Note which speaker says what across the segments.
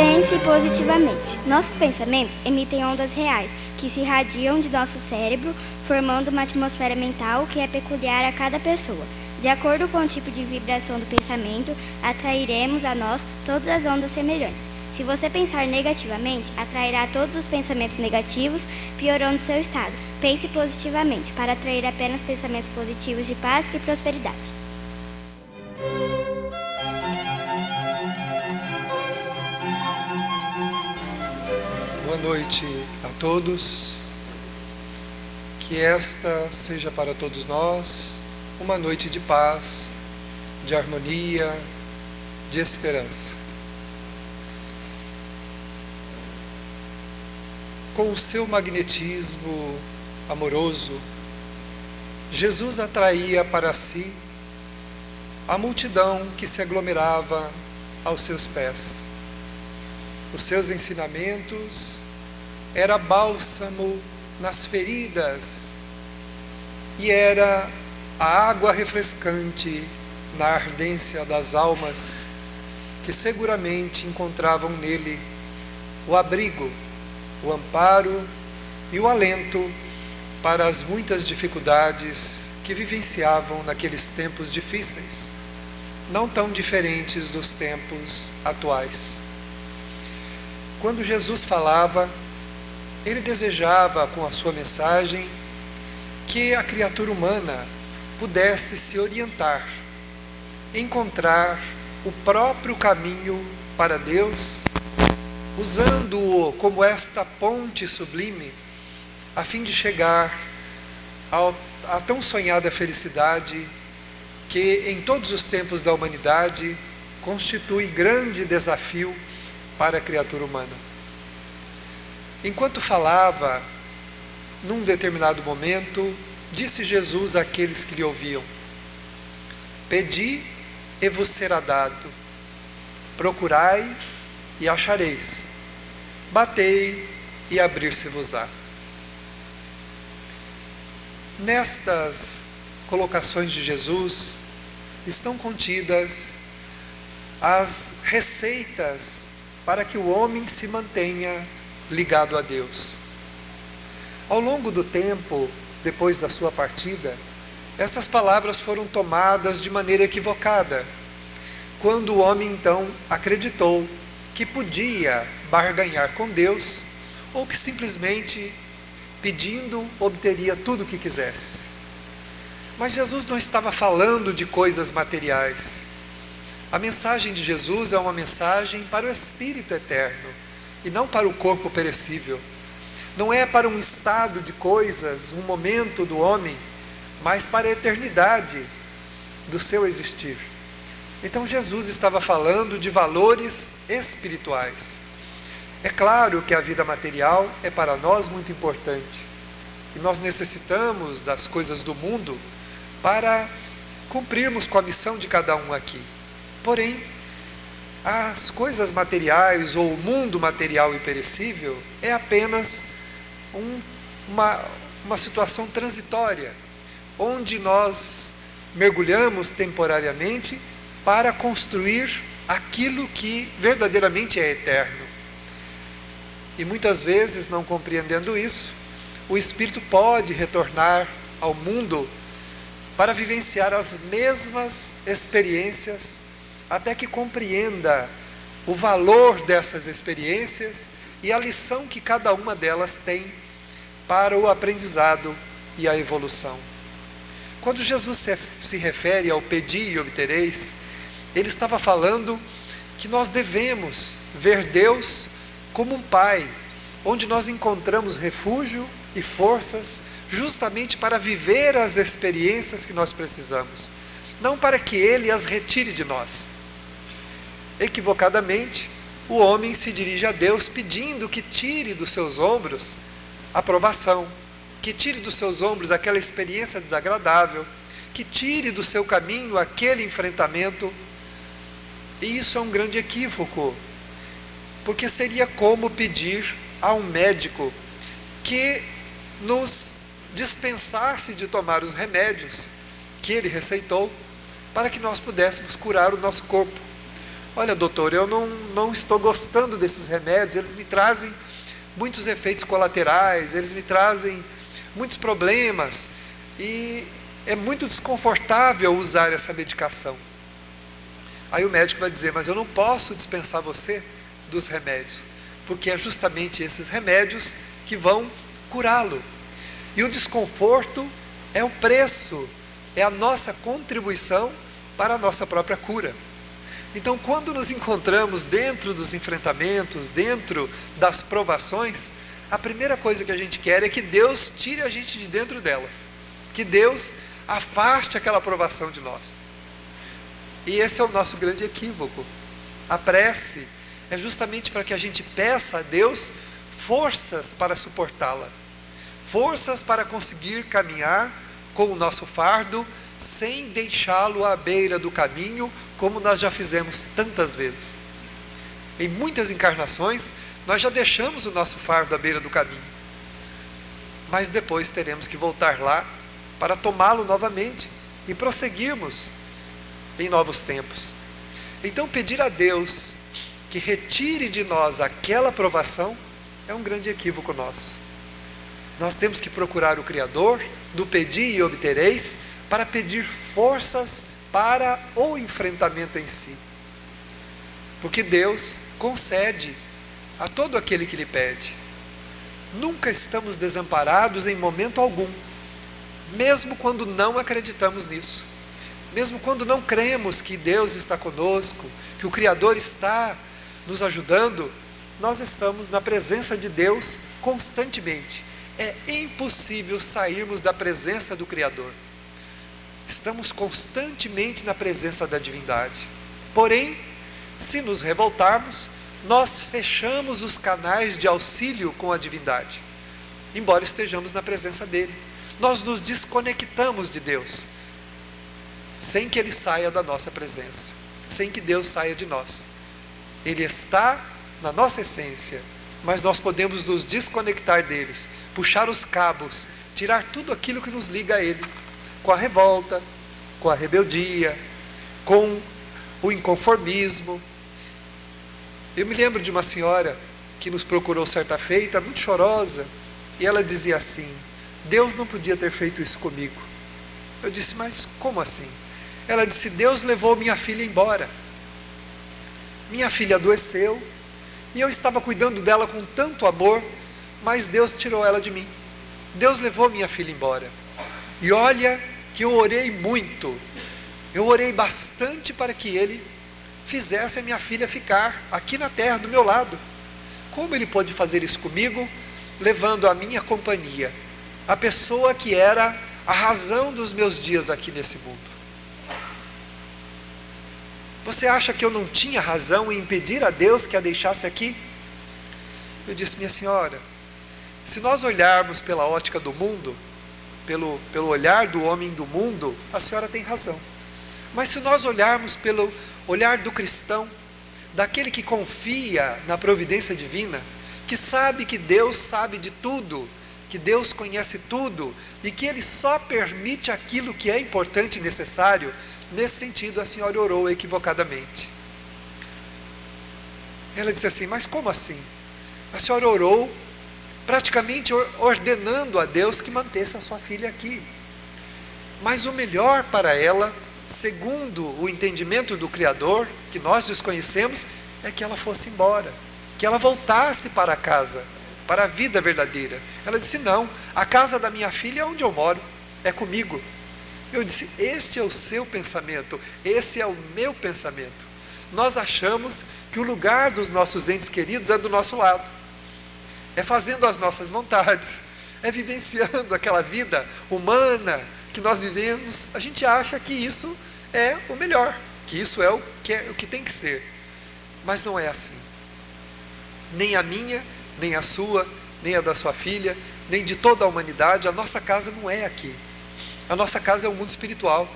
Speaker 1: Pense positivamente. Nossos pensamentos emitem ondas reais, que se irradiam de nosso cérebro, formando uma atmosfera mental que é peculiar a cada pessoa. De acordo com o tipo de vibração do pensamento, atrairemos a nós todas as ondas semelhantes. Se você pensar negativamente, atrairá todos os pensamentos negativos, piorando seu estado. Pense positivamente, para atrair apenas pensamentos positivos de paz e prosperidade.
Speaker 2: Boa noite a todos. Que esta seja para todos nós uma noite de paz, de harmonia, de esperança. Com o seu magnetismo amoroso, Jesus atraía para si a multidão que se aglomerava aos seus pés. Os seus ensinamentos era bálsamo nas feridas e era a água refrescante na ardência das almas que seguramente encontravam nele o abrigo, o amparo e o alento para as muitas dificuldades que vivenciavam naqueles tempos difíceis, não tão diferentes dos tempos atuais. Quando Jesus falava, ele desejava com a sua mensagem que a criatura humana pudesse se orientar, encontrar o próprio caminho para Deus, usando-o como esta ponte sublime, a fim de chegar à tão sonhada felicidade que em todos os tempos da humanidade constitui grande desafio para a criatura humana. Enquanto falava, num determinado momento, disse Jesus àqueles que lhe ouviam: Pedi e vos será dado, procurai e achareis, batei e abrir-se-vos-á. Nestas colocações de Jesus estão contidas as receitas para que o homem se mantenha ligado a Deus. Ao longo do tempo, depois da sua partida, estas palavras foram tomadas de maneira equivocada, quando o homem então acreditou que podia barganhar com Deus, ou que simplesmente pedindo obteria tudo o que quisesse. Mas Jesus não estava falando de coisas materiais. A mensagem de Jesus é uma mensagem para o espírito eterno e não para o corpo perecível. Não é para um estado de coisas, um momento do homem, mas para a eternidade do seu existir. Então Jesus estava falando de valores espirituais. É claro que a vida material é para nós muito importante e nós necessitamos das coisas do mundo para cumprirmos com a missão de cada um aqui. Porém, as coisas materiais ou o mundo material e perecível é apenas uma situação transitória, onde nós mergulhamos temporariamente para construir aquilo que verdadeiramente é eterno. E muitas vezes, não compreendendo isso, o espírito pode retornar ao mundo para vivenciar as mesmas experiências, até que compreenda o valor dessas experiências e a lição que cada uma delas tem para o aprendizado e a evolução. Quando Jesus se refere ao pedir e obtereis, ele estava falando que nós devemos ver Deus como um Pai, onde nós encontramos refúgio e forças justamente para viver as experiências que nós precisamos, não para que Ele as retire de nós. Equivocadamente, o homem se dirige a Deus pedindo que tire dos seus ombros a provação, que tire dos seus ombros aquela experiência desagradável, que tire do seu caminho aquele enfrentamento. E isso é um grande equívoco, porque seria como pedir a um médico que nos dispensasse de tomar os remédios que ele receitou para que nós pudéssemos curar o nosso corpo. olha doutor, eu não estou gostando desses remédios, eles me trazem muitos efeitos colaterais, eles me trazem muitos problemas, e é muito desconfortável usar essa medicação. Aí o médico vai dizer, mas eu não posso dispensar você dos remédios, porque é justamente esses remédios que vão curá-lo. E o desconforto é o preço, é a nossa contribuição para a nossa própria cura. Então, quando nos encontramos dentro dos enfrentamentos, dentro das provações, a primeira coisa que a gente quer é que Deus tire a gente de dentro delas, que Deus afaste aquela provação de nós. E esse é o nosso grande equívoco. A prece é justamente para que a gente peça a Deus forças para suportá-la, forças para conseguir caminhar com o nosso fardo, sem deixá-lo à beira do caminho, como nós já fizemos tantas vezes. Em muitas encarnações, nós já deixamos o nosso fardo à beira do caminho, mas depois teremos que voltar lá para tomá-lo novamente e prosseguirmos em novos tempos. Então, pedir a Deus que retire de nós aquela provação é um grande equívoco nosso. Nós temos que procurar o Criador do pedir e obtereis, para pedir forças para o enfrentamento em si. Porque Deus concede a todo aquele que lhe pede. Nunca estamos desamparados em momento algum, mesmo quando não acreditamos nisso, mesmo quando não cremos que Deus está conosco, que o Criador está nos ajudando, nós estamos na presença de Deus constantemente. É impossível sairmos da presença do Criador. Estamos constantemente na presença da divindade. Porém, se nos revoltarmos, nós fechamos os canais de auxílio com a divindade, embora estejamos na presença dele. Nós nos desconectamos de Deus, sem que ele saia da nossa presença, sem que Deus saia de nós. Ele está na nossa essência, mas nós podemos nos desconectar deles, puxar os cabos, tirar tudo aquilo que nos liga a ele, com a revolta, com a rebeldia, com o inconformismo. Eu me lembro de uma senhora que nos procurou certa feita, muito chorosa, e ela dizia assim: Deus não podia ter feito isso comigo. Eu disse, mas como assim? Ela disse, Deus levou minha filha embora. Minha filha adoeceu, e eu estava cuidando dela com tanto amor, mas Deus tirou ela de mim. Deus levou minha filha embora. E olha que eu orei muito, eu orei bastante para que Ele fizesse a minha filha ficar aqui na terra, do meu lado. Como Ele pôde fazer isso comigo, levando a minha companhia, a pessoa que era a razão dos meus dias aqui nesse mundo? Você acha que eu não tinha razão em impedir a Deus que a deixasse aqui? Eu disse, minha senhora, se nós olharmos pela ótica do mundo, pelo olhar do homem do mundo, a senhora tem razão. Mas se nós olharmos pelo olhar do cristão, daquele que confia na providência divina, que sabe que Deus sabe de tudo, que Deus conhece tudo, e que Ele só permite aquilo que é importante e necessário, nesse sentido a senhora orou equivocadamente. Ela disse assim, mas como assim? A senhora orou praticamente ordenando a Deus que mantesse a sua filha aqui. Mas o melhor para ela, segundo o entendimento do Criador, que nós desconhecemos, é que ela fosse embora, que ela voltasse para casa, para a vida verdadeira. Ela disse, não, a casa da minha filha é onde eu moro, é comigo. Eu disse, este é o seu pensamento, esse é o meu pensamento. Nós achamos que o lugar dos nossos entes queridos é do nosso lado, é fazendo as nossas vontades, é vivenciando aquela vida humana que nós vivemos. A gente acha que isso é o melhor, que isso é o que tem que ser, mas não é assim. Nem a minha, nem a sua, nem a da sua filha, nem de toda a humanidade. A nossa casa não é aqui, a nossa casa é o mundo espiritual.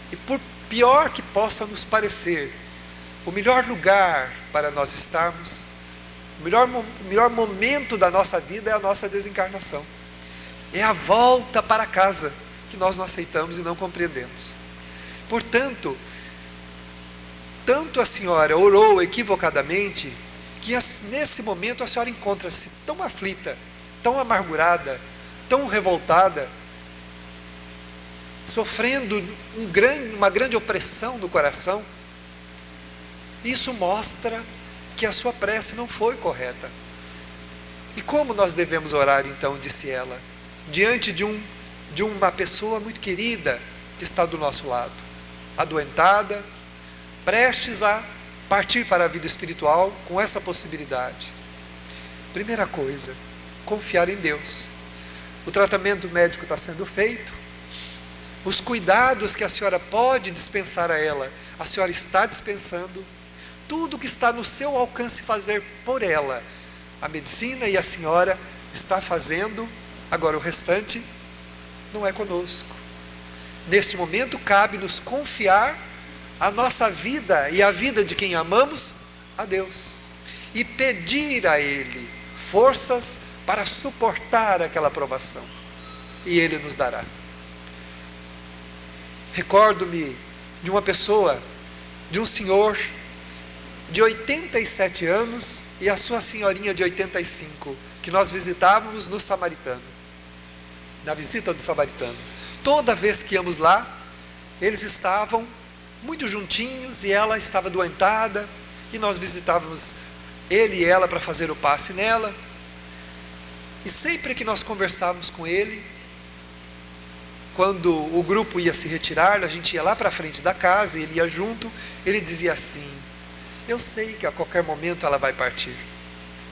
Speaker 2: E por pior que possa nos parecer, o melhor lugar para nós estarmos, o melhor momento da nossa vida é a nossa desencarnação, é a volta para casa, que nós não aceitamos e não compreendemos. Portanto, tanto a senhora orou equivocadamente, que nesse momento a senhora encontra-se tão aflita, tão amargurada, tão revoltada, sofrendo uma grande opressão no coração. Isso mostra que a sua prece não foi correta. E como nós devemos orar então, disse ela, diante de uma pessoa muito querida que está do nosso lado, adoentada, prestes a partir para a vida espiritual com essa possibilidade. Primeira coisa, confiar em Deus. O tratamento médico está sendo feito, os cuidados que a senhora pode dispensar a ela, a senhora está dispensando, tudo que está no seu alcance fazer por ela, a medicina e a senhora está fazendo. Agora o restante não é conosco. Neste momento cabe-nos confiar a nossa vida e a vida de quem amamos a Deus, e pedir a Ele forças para suportar aquela provação, e Ele nos dará. Recordo-me de uma pessoa, de um senhor de 87 anos e a sua senhorinha de 85, que nós visitávamos no Samaritano, na visita do Samaritano. Toda vez que íamos lá, eles estavam muito juntinhos e ela estava doentada, e nós visitávamos ele e ela para fazer o passe nela. E sempre que nós conversávamos com ele, quando o grupo ia se retirar, a gente ia lá para a frente da casa, ele ia junto, ele dizia assim: eu sei que a qualquer momento ela vai partir,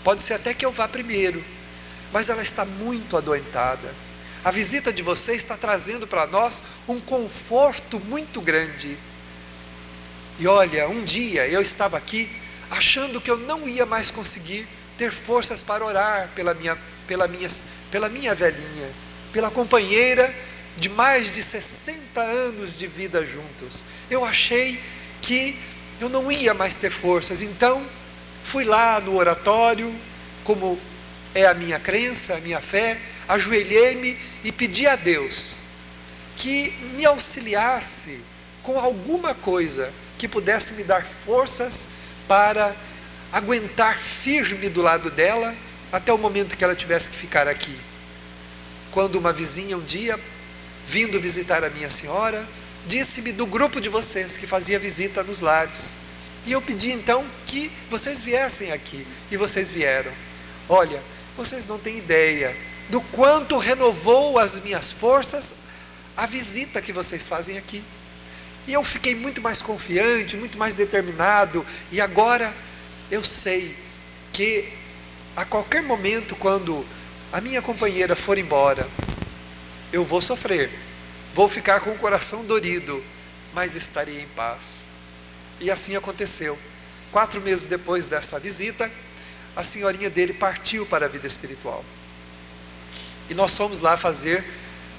Speaker 2: pode ser até que eu vá primeiro, mas ela está muito adoentada. A visita de você está trazendo para nós um conforto muito grande. E olha, um dia eu estava aqui achando que eu não ia mais conseguir ter forças para orar pela minha velhinha, pela companheira de mais de 60 anos de vida juntos. Eu achei que eu não ia mais ter forças, então fui lá no oratório, como é a minha crença, a minha fé, ajoelhei-me e pedi a Deus que me auxiliasse com alguma coisa que pudesse me dar forças para aguentar firme do lado dela até o momento que ela tivesse que ficar aqui. Quando uma vizinha um dia, vindo visitar a minha senhora, disse-me do grupo de vocês que fazia visita nos lares, e eu pedi então que vocês viessem aqui, e vocês vieram. Olha, vocês não têm ideia do quanto renovou as minhas forças a visita que vocês fazem aqui. E eu fiquei muito mais confiante, muito mais determinado, e agora eu sei que a qualquer momento, quando a minha companheira for embora, eu vou sofrer, vou ficar com o coração dorido, mas estarei em paz. E assim aconteceu. 4 meses depois dessa visita, a senhorinha dele partiu para a vida espiritual. E nós fomos lá fazer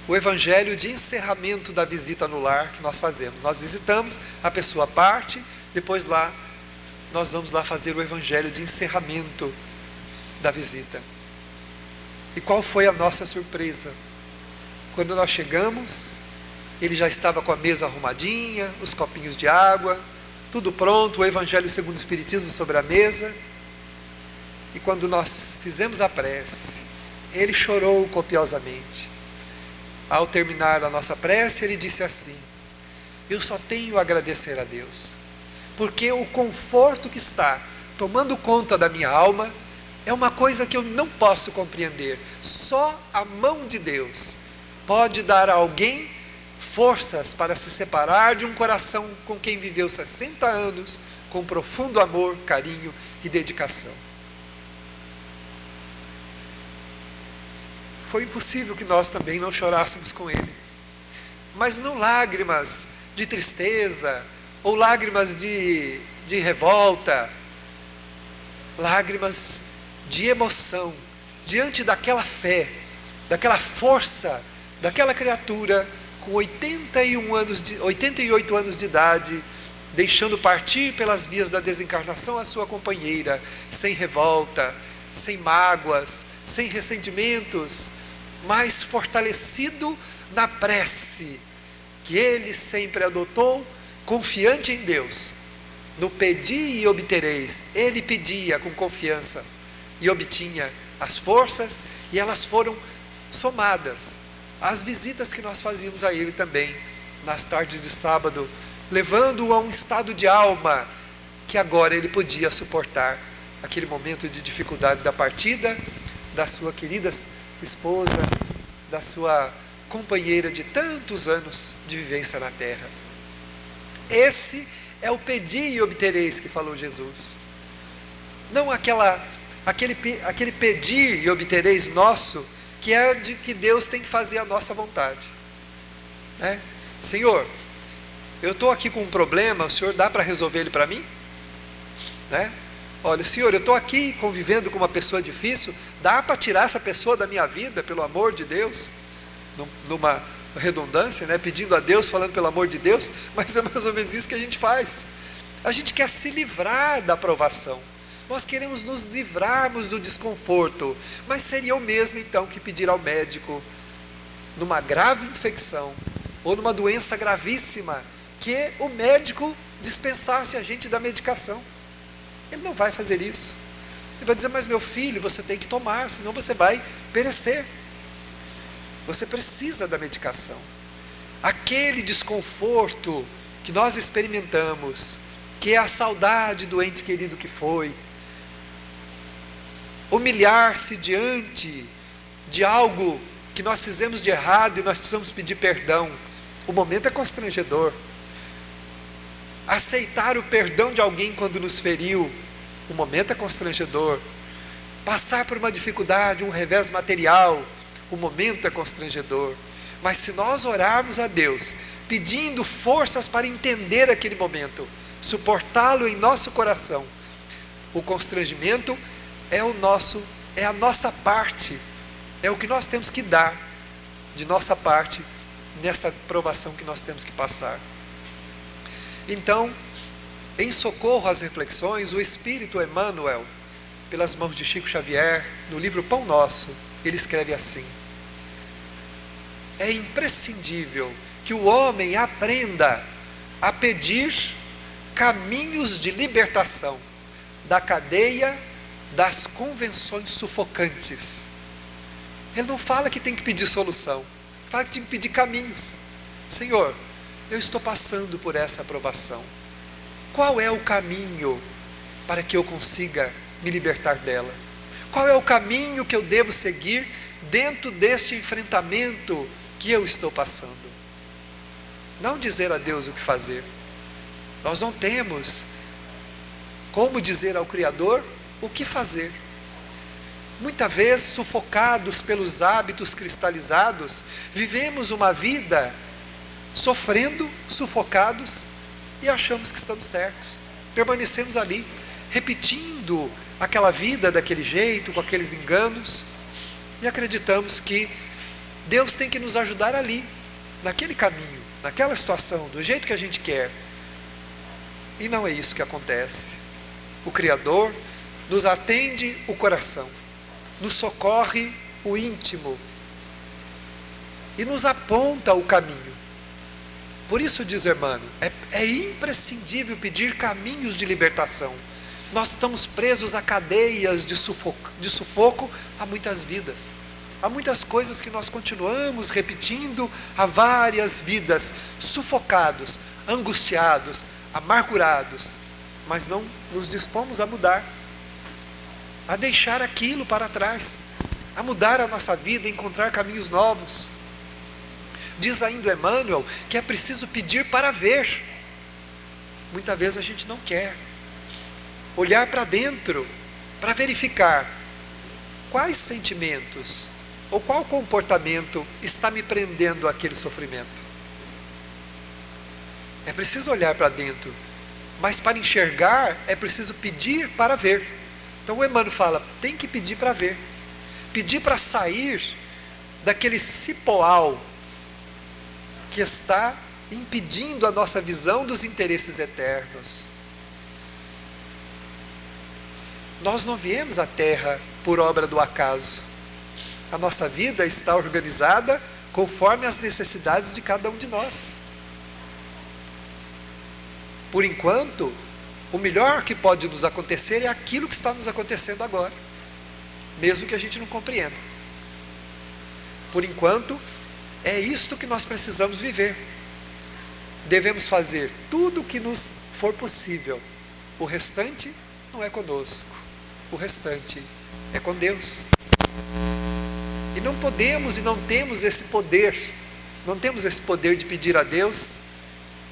Speaker 2: o evangelho de encerramento da visita no lar que nós fazemos. Nós visitamos, a pessoa parte, depois lá nós vamos lá fazer o evangelho de encerramento da visita. E qual foi a nossa surpresa? Quando nós chegamos, ele já estava com a mesa arrumadinha, os copinhos de água, tudo pronto, o evangelho segundo o Espiritismo sobre a mesa. E quando nós fizemos a prece, ele chorou copiosamente. Ao terminar a nossa prece, ele disse assim: eu só tenho a agradecer a Deus, porque o conforto que está tomando conta da minha alma é uma coisa que eu não posso compreender. Só a mão de Deus pode dar a alguém forças para se separar de um coração com quem viveu 60 anos, com profundo amor, carinho e dedicação. Foi impossível que nós também não chorássemos com ele, mas não lágrimas de tristeza ou lágrimas de revolta, lágrimas de emoção diante daquela fé, daquela força, daquela criatura com 88 anos de idade, deixando partir pelas vias da desencarnação a sua companheira, sem revolta, sem mágoas, sem ressentimentos, mas fortalecido na prece que ele sempre adotou, confiante em Deus, no pedi e obtereis, ele pedia com confiança e obtinha as forças, e elas foram somadas às visitas que nós fazíamos a ele também, nas tardes de sábado, levando-o a um estado de alma que agora ele podia suportar aquele momento de dificuldade da partida da sua querida esposa, da sua companheira de tantos anos de vivência na terra. Esse é o pedi e obtereis que falou Jesus. Não aquele pedir e obtereis nosso, que é de que Deus tem que fazer a nossa vontade, né? Senhor, eu estou aqui com um problema, o Senhor dá para resolver ele para mim? Né? Olha, Senhor, eu estou aqui convivendo com uma pessoa difícil, dá para tirar essa pessoa da minha vida, pelo amor de Deus? Numa redundância, né? Pedindo a Deus, falando pelo amor de Deus, mas é mais ou menos isso que a gente faz. A gente quer se livrar da provação, nós queremos nos livrarmos do desconforto, mas seria o mesmo então que pedir ao médico, numa grave infecção, ou numa doença gravíssima, que o médico dispensasse a gente da medicação. Ele não vai fazer isso. Ele vai dizer, mas meu filho, você tem que tomar, senão você vai perecer. Você precisa da medicação. Aquele desconforto que nós experimentamos, que é a saudade do ente querido que foi, humilhar-se diante de algo que nós fizemos de errado e nós precisamos pedir perdão, o momento é constrangedor. Aceitar o perdão de alguém quando nos feriu, o momento é constrangedor. Passar por uma dificuldade, um revés material, o momento é constrangedor. Mas se nós orarmos a Deus, pedindo forças para entender aquele momento, suportá-lo em nosso coração, o constrangimento é a nossa parte, é o que nós temos que dar de nossa parte nessa provação que nós temos que passar. Então, em socorro às reflexões, o Espírito Emmanuel, pelas mãos de Chico Xavier, no livro Pão Nosso, ele escreve assim: é imprescindível que o homem aprenda a pedir caminhos de libertação da cadeia das convenções sufocantes. Ele não fala que tem que pedir solução, fala que tem que pedir caminhos. Senhor, eu estou passando por essa provação, qual é o caminho para que eu consiga me libertar dela? Qual é o caminho que eu devo seguir dentro deste enfrentamento que eu estou passando? Não dizer a Deus o que fazer. Nós não temos como dizer ao Criador o que fazer. Muitas vezes, sufocados pelos hábitos cristalizados, vivemos uma vida sofrendo, sufocados, e achamos que estamos certos. Permanecemos ali, repetindo aquela vida daquele jeito, com aqueles enganos, e acreditamos que Deus tem que nos ajudar ali, naquele caminho, naquela situação, do jeito que a gente quer. E não é isso que acontece. O Criador nos atende o coração, nos socorre o íntimo e nos aponta o caminho. Por isso, diz Emmanuel, é imprescindível pedir caminhos de libertação. Nós estamos presos a cadeias de sufoco há muitas vidas. Há muitas coisas que nós continuamos repetindo há várias vidas, sufocados, angustiados, amargurados, mas não nos dispomos a mudar, a deixar aquilo para trás, a mudar a nossa vida, encontrar caminhos novos. Diz ainda Emmanuel que é preciso pedir para ver. Muitas vezes a gente não quer olhar para dentro, para verificar quais sentimentos ou qual comportamento está me prendendo àquele sofrimento. É preciso olhar para dentro, mas para enxergar é preciso pedir para ver. Então o Emmanuel fala, tem que pedir para ver, pedir para sair daquele cipoal que está impedindo a nossa visão dos interesses eternos. Nós não viemos à Terra por obra do acaso. A nossa vida está organizada conforme as necessidades de cada um de nós. Por enquanto, O melhor que pode nos acontecer é aquilo que está nos acontecendo agora, mesmo que a gente não compreenda. Por enquanto, é isto que nós precisamos viver. Devemos fazer tudo o que nos for possível. O restante não é conosco. O restante é com Deus. E não podemos e não temos esse poder. Não temos esse poder de pedir a Deus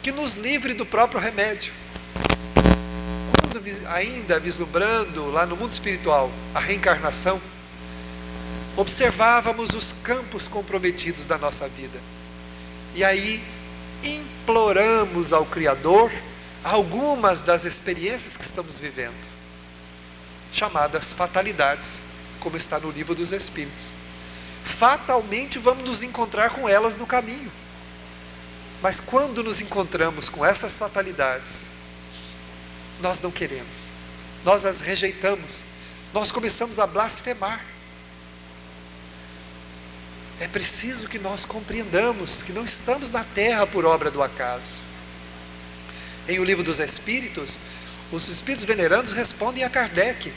Speaker 2: que nos livre do próprio remédio. Quando ainda vislumbrando lá no mundo espiritual a reencarnação, observávamos os campos comprometidos da nossa vida. E aí imploramos ao Criador algumas das experiências que estamos vivendo, chamadas fatalidades, como está no Livro dos Espíritos. Fatalmente vamos nos encontrar com elas no caminho. Mas quando nos encontramos com essas fatalidades, nós não queremos, nós as rejeitamos, nós começamos a blasfemar. É preciso que nós compreendamos que não estamos na terra por obra do acaso. Em O Livro dos Espíritos, os Espíritos venerandos respondem a Kardec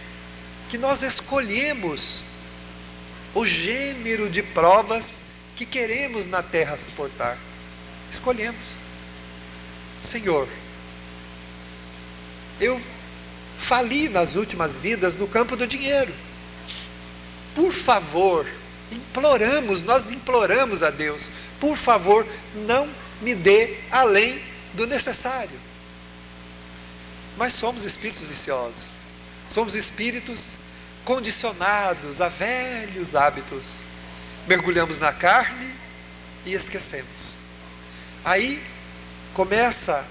Speaker 2: que nós escolhemos o gênero de provas que queremos na terra suportar. Escolhemos. Senhor, eu fali nas últimas vidas no campo do dinheiro. Por favor, nós imploramos a Deus, por favor, não me dê além do necessário. Mas somos espíritos viciosos, somos espíritos condicionados a velhos hábitos, mergulhamos na carne e esquecemos. Aí começa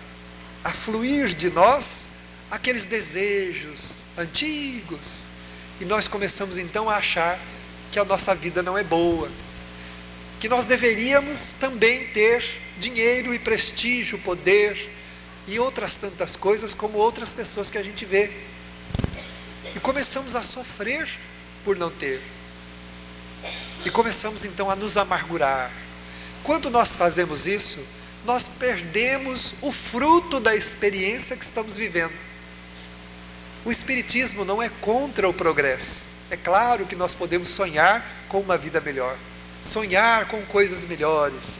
Speaker 2: a fluir de nós aqueles desejos antigos, e nós começamos então a achar que a nossa vida não é boa, que nós deveríamos também ter dinheiro e prestígio, poder e outras tantas coisas como outras pessoas que a gente vê, e começamos a sofrer por não ter, e começamos então a nos amargurar. Quando nós fazemos isso, nós perdemos o fruto da experiência que estamos vivendo. O Espiritismo não é contra o progresso. É claro que nós podemos sonhar com uma vida melhor, sonhar com coisas melhores,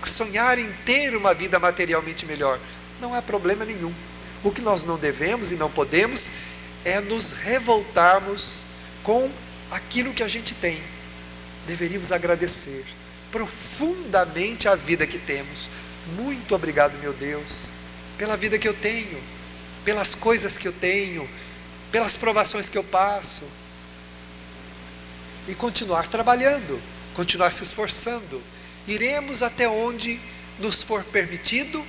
Speaker 2: sonhar em ter uma vida materialmente melhor. Não há problema nenhum. O que nós não devemos e não podemos é nos revoltarmos com aquilo que a gente tem. Deveríamos agradecer profundamente a vida que temos. Muito obrigado, meu Deus, pela vida que eu tenho, pelas coisas que eu tenho, pelas provações que eu passo. E continuar trabalhando, continuar se esforçando. Iremos até onde nos for permitido,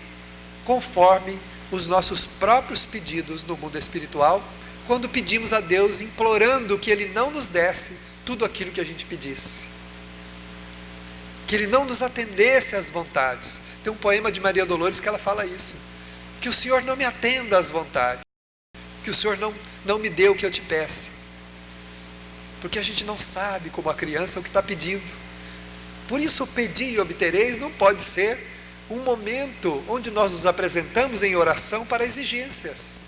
Speaker 2: conforme os nossos próprios pedidos no mundo espiritual, quando pedimos a Deus, implorando que Ele não nos desse tudo aquilo que a gente pedisse, que Ele não nos atendesse às vontades. Tem um poema de Maria Dolores que ela fala isso, que o Senhor não me atenda às vontades, que o Senhor não me dê o que eu te peço, porque a gente não sabe, como a criança, o que está pedindo. Por isso, o pedir e obtereis não pode ser um momento onde nós nos apresentamos em oração para exigências,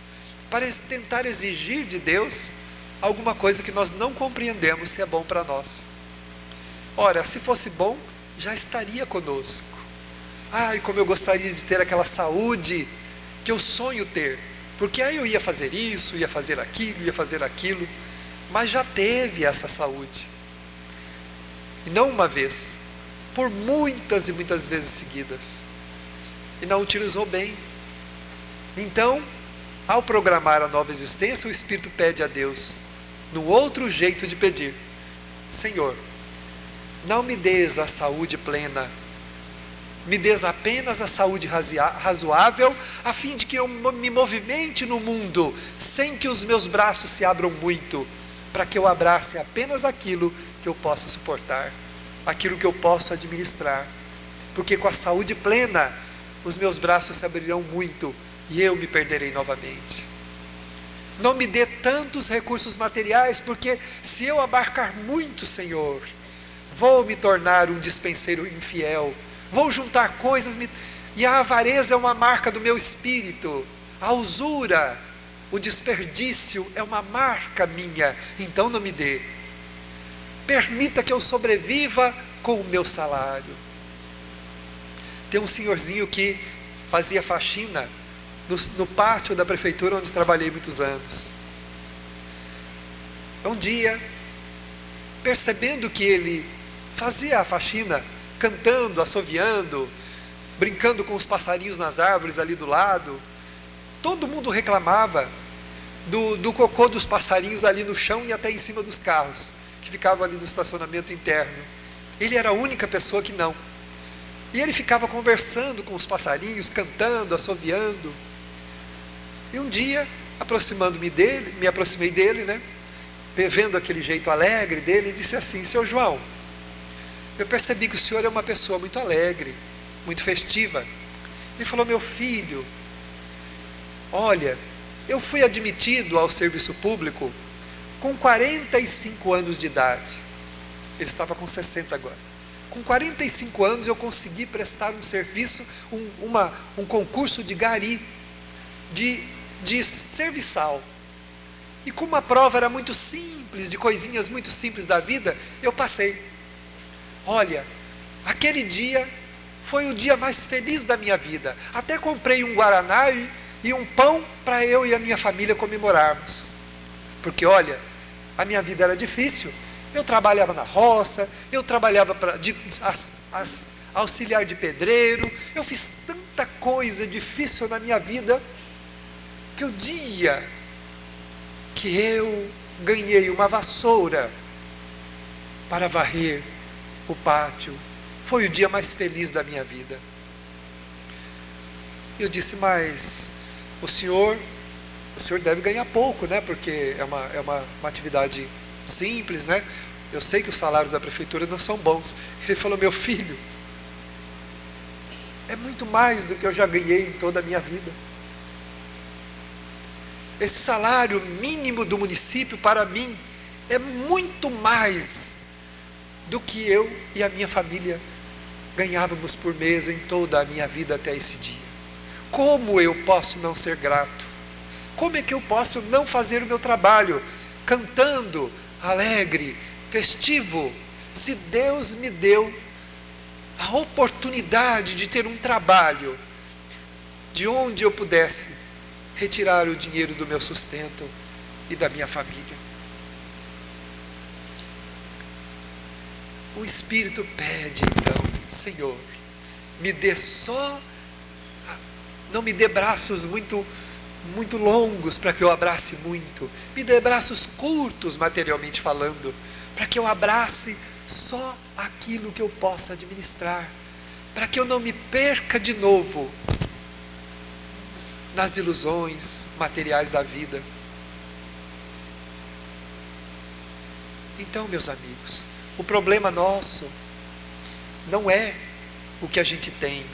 Speaker 2: para tentar exigir de Deus alguma coisa que nós não compreendemos se é bom para nós. Ora, se fosse bom, já estaria conosco. Ai, como eu gostaria de ter aquela saúde que eu sonho ter, porque aí eu ia fazer isso, ia fazer aquilo, mas já teve essa saúde, e não uma vez, por muitas e muitas vezes seguidas, e não utilizou bem. Então, ao programar a nova existência, o Espírito pede a Deus, num outro jeito de pedir: Senhor, não me des a saúde plena, me des apenas a saúde razoável, a fim de que eu me movimente no mundo, sem que os meus braços se abram muito, para que eu abrace apenas aquilo que eu posso suportar, aquilo que eu posso administrar, porque com a saúde plena, os meus braços se abrirão muito, e eu me perderei novamente. Não me dê tantos recursos materiais, porque se eu abarcar muito, Senhor, vou me tornar um dispenseiro infiel, vou juntar coisas, e a avareza é uma marca do meu espírito, a usura o desperdício é uma marca minha, então não me dê. Permita que eu sobreviva com o meu salário. Tem um senhorzinho que fazia faxina no pátio da prefeitura onde trabalhei muitos anos. Um dia, percebendo que ele fazia a faxina, cantando, assoviando, brincando com os passarinhos nas árvores ali do lado, todo mundo reclamava do cocô dos passarinhos ali no chão e até em cima dos carros, que ficavam ali no estacionamento interno. Ele era a única pessoa que não. E ele ficava conversando com os passarinhos, cantando, assoviando. E um dia, me aproximei dele, né? Vendo aquele jeito alegre dele, e disse assim: seu João, eu percebi que o senhor é uma pessoa muito alegre, muito festiva. Ele falou: meu filho, olha, eu fui admitido ao serviço público com 45 anos de idade. Ele estava com 60 agora. Com 45 anos eu consegui prestar um serviço, um concurso de gari, de serviçal. E como a prova era muito simples, de coisinhas muito simples da vida, eu passei. Olha, aquele dia foi o dia mais feliz da minha vida. Até comprei um guaraná e um pão para eu e a minha família comemorarmos. Porque olha, a minha vida era difícil. Eu trabalhava na roça, eu trabalhava auxiliar de pedreiro, eu fiz tanta coisa difícil na minha vida, que o dia que eu ganhei uma vassoura para varrer o pátio, foi o dia mais feliz da minha vida. Eu disse: mas o senhor deve ganhar pouco, né? Porque é uma atividade simples, né? Eu sei que os salários da prefeitura não são bons. Ele falou: meu filho, é muito mais do que eu já ganhei em toda a minha vida. Esse salário mínimo do município para mim é muito mais do que eu e a minha família ganhávamos por mês em toda a minha vida até esse dia. Como eu posso não ser grato? Como é que eu posso não fazer o meu trabalho cantando, alegre, festivo, se Deus me deu a oportunidade de ter um trabalho de onde eu pudesse retirar o dinheiro do meu sustento e da minha família? O Espírito pede então: Senhor, me dê não me dê braços muito longos para que eu abrace muito, me dê braços curtos materialmente falando, para que eu abrace só aquilo que eu possa administrar, para que eu não me perca de novo nas ilusões materiais da vida. Então, meus amigos, o problema nosso não é o que a gente tem,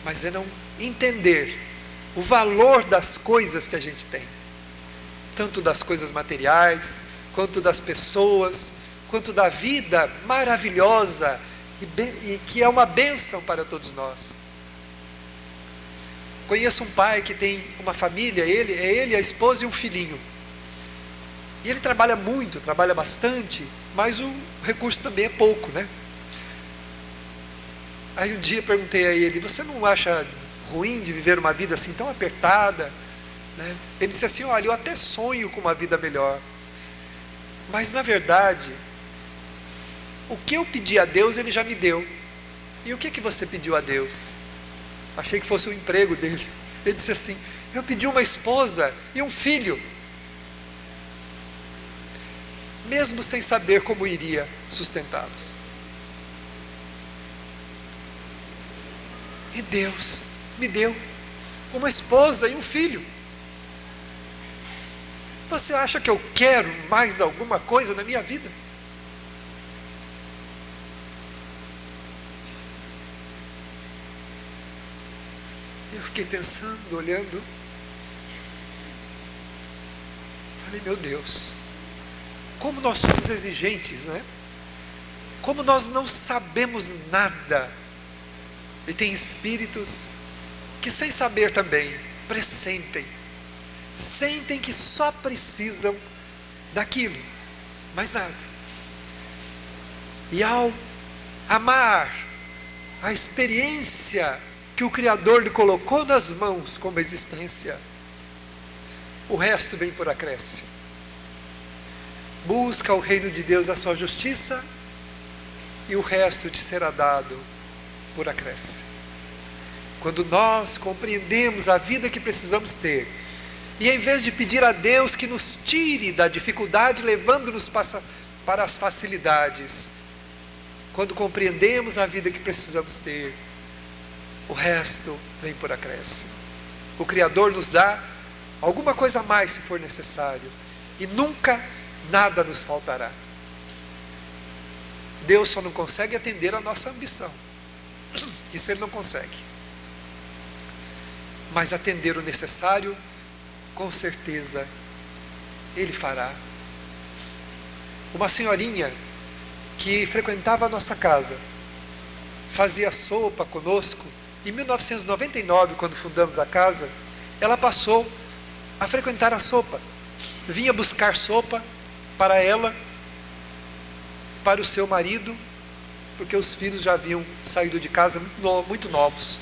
Speaker 2: mas é não entender o valor das coisas que a gente tem, tanto das coisas materiais, quanto das pessoas, quanto da vida maravilhosa e que é uma bênção para todos nós. Conheço um pai que tem uma família, ele, a esposa e um filhinho. E ele trabalha muito, trabalha bastante, mas o recurso também é pouco, né? Aí um dia perguntei a ele: você não acha ruim de viver uma vida assim tão apertada, né? Ele disse assim: olha, eu até sonho com uma vida melhor, mas na verdade o que eu pedi a Deus Ele já me deu. E o que você pediu a Deus? Achei que fosse o emprego dele. Ele disse assim: eu pedi uma esposa e um filho, mesmo sem saber como iria sustentá-los. E Deus me deu uma esposa e um filho. Você acha que eu quero mais alguma coisa na minha vida? Eu fiquei pensando, olhando. Falei: meu Deus, como nós somos exigentes, né? Como nós não sabemos nada. E tem espíritos que, sem saber também, pressentem sentem que só precisam daquilo, mais nada. E ao amar a experiência que o Criador lhe colocou nas mãos como existência, o resto vem por acréscimo. Busca o reino de Deus, a sua justiça, e o resto te será dado por acréscimo. Quando nós compreendemos a vida que precisamos ter, e em vez de pedir a Deus que nos tire da dificuldade, levando-nos para as facilidades, quando compreendemos a vida que precisamos ter, o resto vem por acréscimo. O Criador nos dá alguma coisa a mais se for necessário, e nunca nada nos faltará. Deus só não consegue atender a nossa ambição, isso Ele não consegue, mas atender o necessário, com certeza Ele fará. Uma senhorinha que frequentava a nossa casa, fazia sopa conosco. Em 1999, quando fundamos a casa, ela passou a frequentar a sopa. Vinha buscar sopa para ela, para o seu marido, porque os filhos já haviam saído de casa muito novos.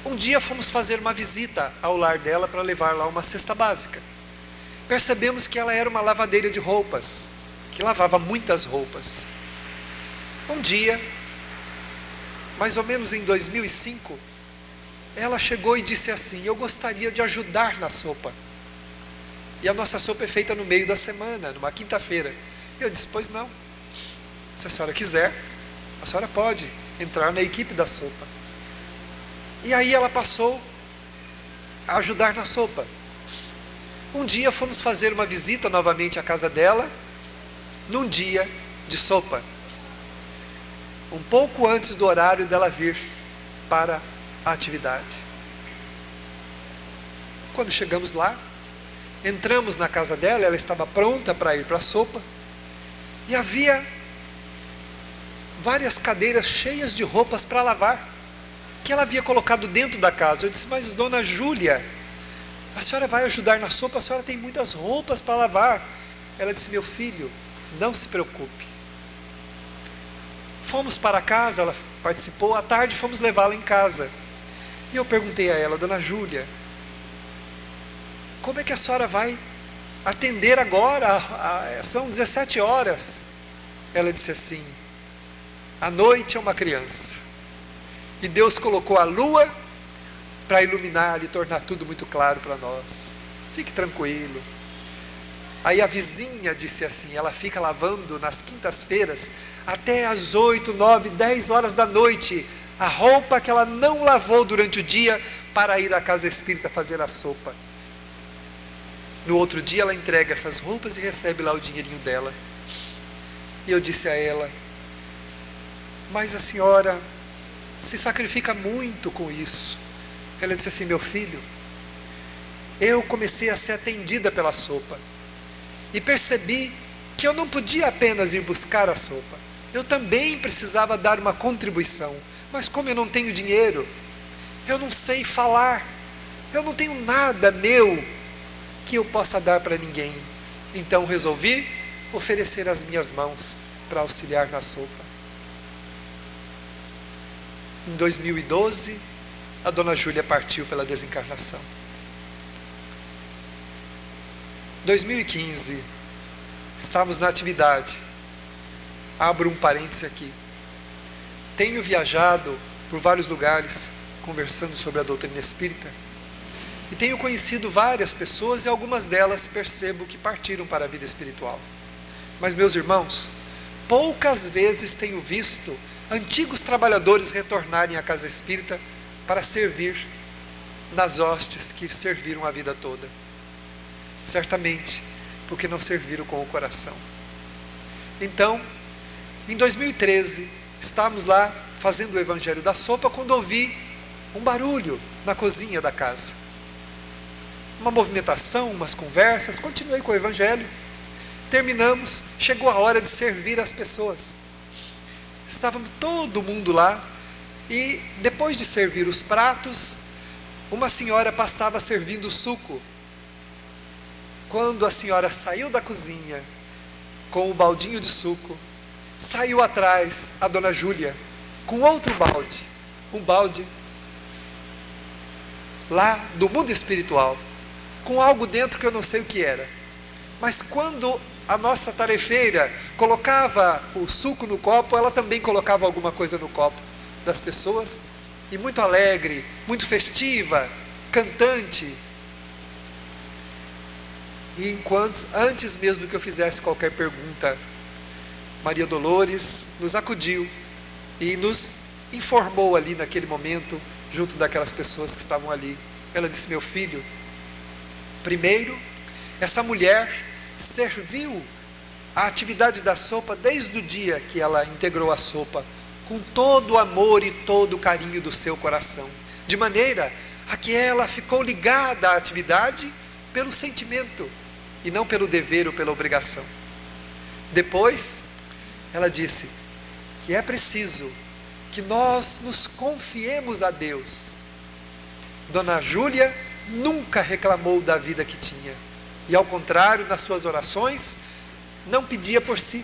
Speaker 2: Um dia fomos fazer uma visita ao lar dela para levar lá uma cesta básica. Percebemos que ela era uma lavadeira de roupas, que lavava muitas roupas. Um dia, mais ou menos em 2005, ela chegou e disse assim: eu gostaria de ajudar na sopa. E a nossa sopa é feita no meio da semana, numa quinta-feira. Eu disse: pois não, se a senhora quiser, a senhora pode entrar na equipe da sopa. E aí ela passou a ajudar na sopa. Um dia fomos fazer uma visita novamente à casa dela, num dia de sopa, um pouco antes do horário dela vir para a atividade. Quando chegamos lá, entramos na casa dela, ela estava pronta para ir para a sopa, e havia várias cadeiras cheias de roupas para lavar, que ela havia colocado dentro da casa. Eu disse: mas dona Júlia, a senhora vai ajudar na sopa, a senhora tem muitas roupas para lavar. Ela disse: meu filho, não se preocupe. Fomos para casa, ela participou, à tarde fomos levá-la em casa. E eu perguntei a ela: dona Júlia, como é que a senhora vai atender agora? São 17 horas. Ela disse assim: a noite é uma criança, e Deus colocou a lua para iluminar e tornar tudo muito claro para nós. Fique tranquilo. Aí a vizinha disse assim: ela fica lavando nas quintas-feiras até às 8, 9, 10 horas da noite a roupa que ela não lavou durante o dia, para ir à casa espírita fazer a sopa. No outro dia ela entrega essas roupas e recebe lá o dinheirinho dela. E eu disse a ela: mas a senhora se sacrifica muito com isso. Ela disse assim: meu filho, eu comecei a ser atendida pela sopa, e percebi que eu não podia apenas ir buscar a sopa, eu também precisava dar uma contribuição. Mas como eu não tenho dinheiro, eu não sei falar, eu não tenho nada meu que eu possa dar para ninguém, então resolvi oferecer as minhas mãos para auxiliar na sopa. Em 2012, a dona Júlia partiu pela desencarnação. 2015, estávamos na atividade. Abro um parêntese aqui. Tenho viajado por vários lugares, conversando sobre a doutrina espírita, e tenho conhecido várias pessoas, e algumas delas percebo que partiram para a vida espiritual. Mas, meus irmãos, poucas vezes tenho visto antigos trabalhadores retornarem à casa espírita para servir nas hostes que serviram a vida toda. Certamente porque não serviram com o coração. Então, em 2013, estávamos lá fazendo o evangelho da sopa, quando ouvi um barulho na cozinha da casa. Uma movimentação, umas conversas, continuei com o evangelho. Terminamos, chegou a hora de servir as pessoas. Estava todo mundo lá, e depois de servir os pratos, Uma senhora passava servindo suco. Quando a senhora saiu da cozinha com o baldinho de suco, saiu atrás a dona Júlia com outro balde, um balde lá do mundo espiritual, com algo dentro que eu não sei o que era. Mas quando a nossa tarefeira colocava o suco no copo, ela também colocava alguma coisa no copo das pessoas, e muito alegre, muito festiva, cantante. E antes mesmo que eu fizesse qualquer pergunta, Maria Dolores nos acudiu e nos informou ali naquele momento, junto daquelas pessoas que estavam ali. Ela disse: meu filho, primeiro, essa mulher serviu a atividade da sopa desde o dia que ela integrou a sopa, com todo o amor e todo o carinho do seu coração, de maneira a que ela ficou ligada à atividade pelo sentimento, e não pelo dever ou pela obrigação. Depois, ela disse que é preciso que nós nos confiemos a Deus. Dona Júlia nunca reclamou da vida que tinha, e ao contrário, nas suas orações, não pedia por si,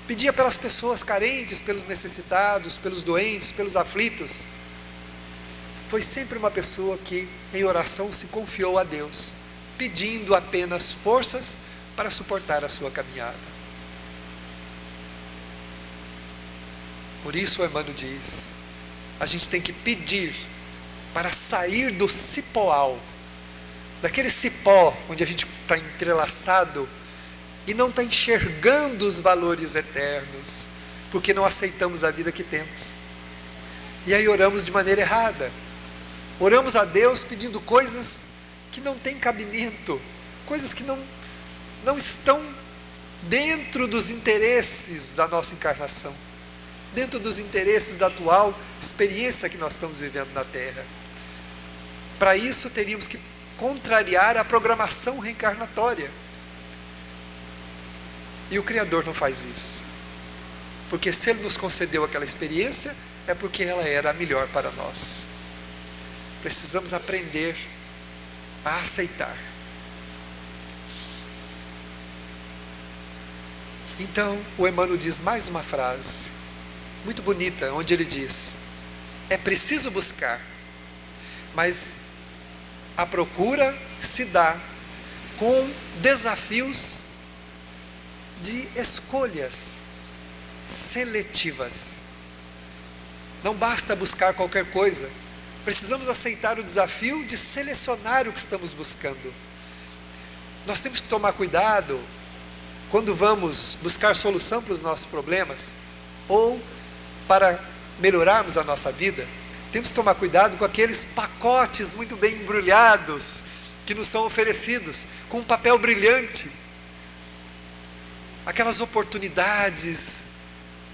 Speaker 2: pedia pelas pessoas carentes, pelos necessitados, pelos doentes, pelos aflitos. Foi sempre uma pessoa que em oração se confiou a Deus, pedindo apenas forças para suportar a sua caminhada. Por isso o Emmanuel diz, a gente tem que pedir para sair do cipoal, daquele cipó onde a gente está entrelaçado e não está enxergando os valores eternos, porque não aceitamos a vida que temos. E aí oramos de maneira errada, oramos a Deus pedindo coisas que não têm cabimento, coisas que não estão dentro dos interesses da nossa encarnação, dentro dos interesses da atual experiência que nós estamos vivendo na Terra. Para isso teríamos que contrariar a programação reencarnatória. E o Criador não faz isso, porque se Ele nos concedeu aquela experiência, é porque ela era a melhor para nós. Precisamos aprender a aceitar. Então, o Emmanuel diz mais uma frase, muito bonita, onde ele diz, é preciso buscar, mas a procura se dá com desafios de escolhas seletivas. Não basta buscar qualquer coisa, precisamos aceitar o desafio de selecionar o que estamos buscando. Nós temos que tomar cuidado quando vamos buscar solução para os nossos problemas, ou para melhorarmos a nossa vida. Temos que tomar cuidado com aqueles pacotes muito bem embrulhados que nos são oferecidos, com um papel brilhante. Aquelas oportunidades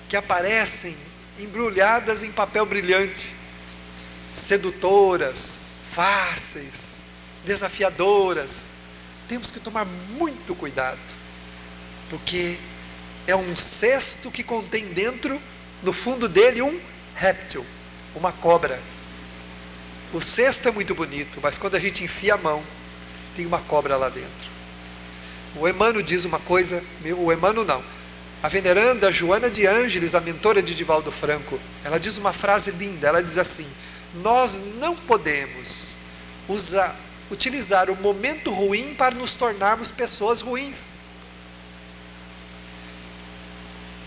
Speaker 2: que aparecem embrulhadas em papel brilhante, sedutoras, fáceis, desafiadoras. Temos que tomar muito cuidado, porque é um cesto que contém dentro, no fundo dele, um réptil, uma cobra. O cesto é muito bonito, mas quando a gente enfia a mão, tem uma cobra lá dentro. O Emmanuel diz uma coisa, a veneranda Joana de Ângeles, a mentora de Divaldo Franco, ela diz uma frase linda, ela diz assim, nós não podemos utilizar o momento ruim para nos tornarmos pessoas ruins.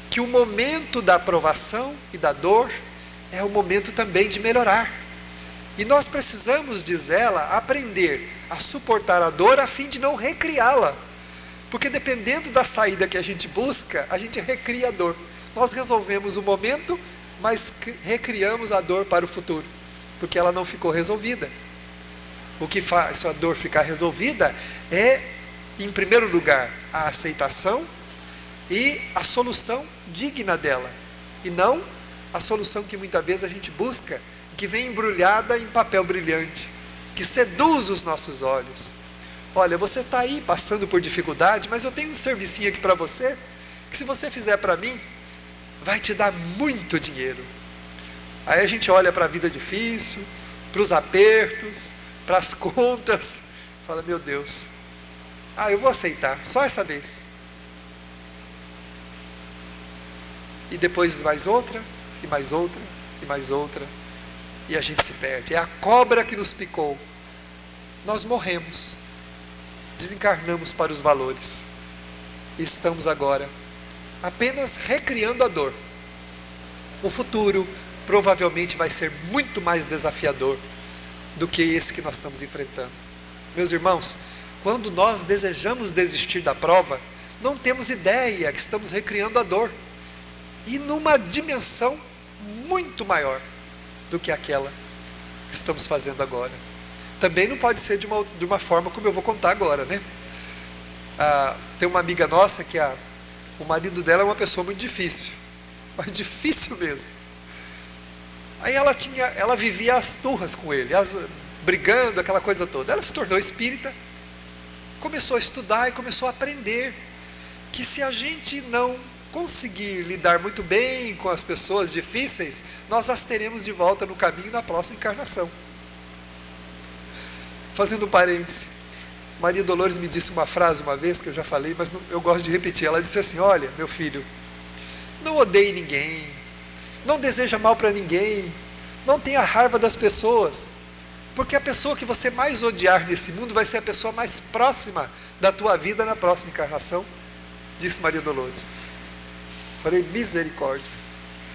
Speaker 2: Que o momento da aprovação e da dor é o momento também de melhorar. E nós precisamos, diz ela, aprender a suportar a dor a fim de não recriá-la. Porque dependendo da saída que a gente busca, a gente recria a dor. Nós resolvemos o momento, mas recriamos a dor para o futuro, porque ela não ficou resolvida. O que faz a dor ficar resolvida é, em primeiro lugar, a aceitação e a solução digna dela, e não a solução que muitas vezes a gente busca, que vem embrulhada em papel brilhante, que seduz os nossos olhos. Olha, você está aí passando por dificuldade, mas eu tenho um servicinho aqui para você, que se você fizer para mim, vai te dar muito dinheiro. Aí a gente olha para a vida difícil, para os apertos, para as contas, fala, meu Deus, eu vou aceitar, só essa vez. E depois mais outra, e mais outra, e mais outra, e a gente se perde. É a cobra que nos picou. Nós morremos, desencarnamos para os valores, e estamos agora apenas recriando a dor. O futuro provavelmente vai ser muito mais desafiador do que esse que nós estamos enfrentando. Meus irmãos, quando nós desejamos desistir da prova, não temos ideia que estamos recriando a dor, e numa dimensão muito maior do que aquela que estamos fazendo agora. Também não pode ser de uma forma como eu vou contar agora, né? Tem uma amiga nossa que o marido dela é uma pessoa muito difícil, mas difícil mesmo. Aí ela vivia as turras com ele, brigando, aquela coisa toda. Ela se tornou espírita, começou a estudar e começou a aprender que se a gente não conseguir lidar muito bem com as pessoas difíceis, nós as teremos de volta no caminho na próxima encarnação. Fazendo um parêntese, Maria Dolores me disse uma frase uma vez, que eu já falei, mas eu gosto de repetir. Ela disse assim, olha, meu filho, não odeie ninguém, não deseja mal para ninguém, não tenha raiva das pessoas, porque a pessoa que você mais odiar nesse mundo vai ser a pessoa mais próxima da tua vida na próxima encarnação, disse Maria Dolores. Falei, misericórdia.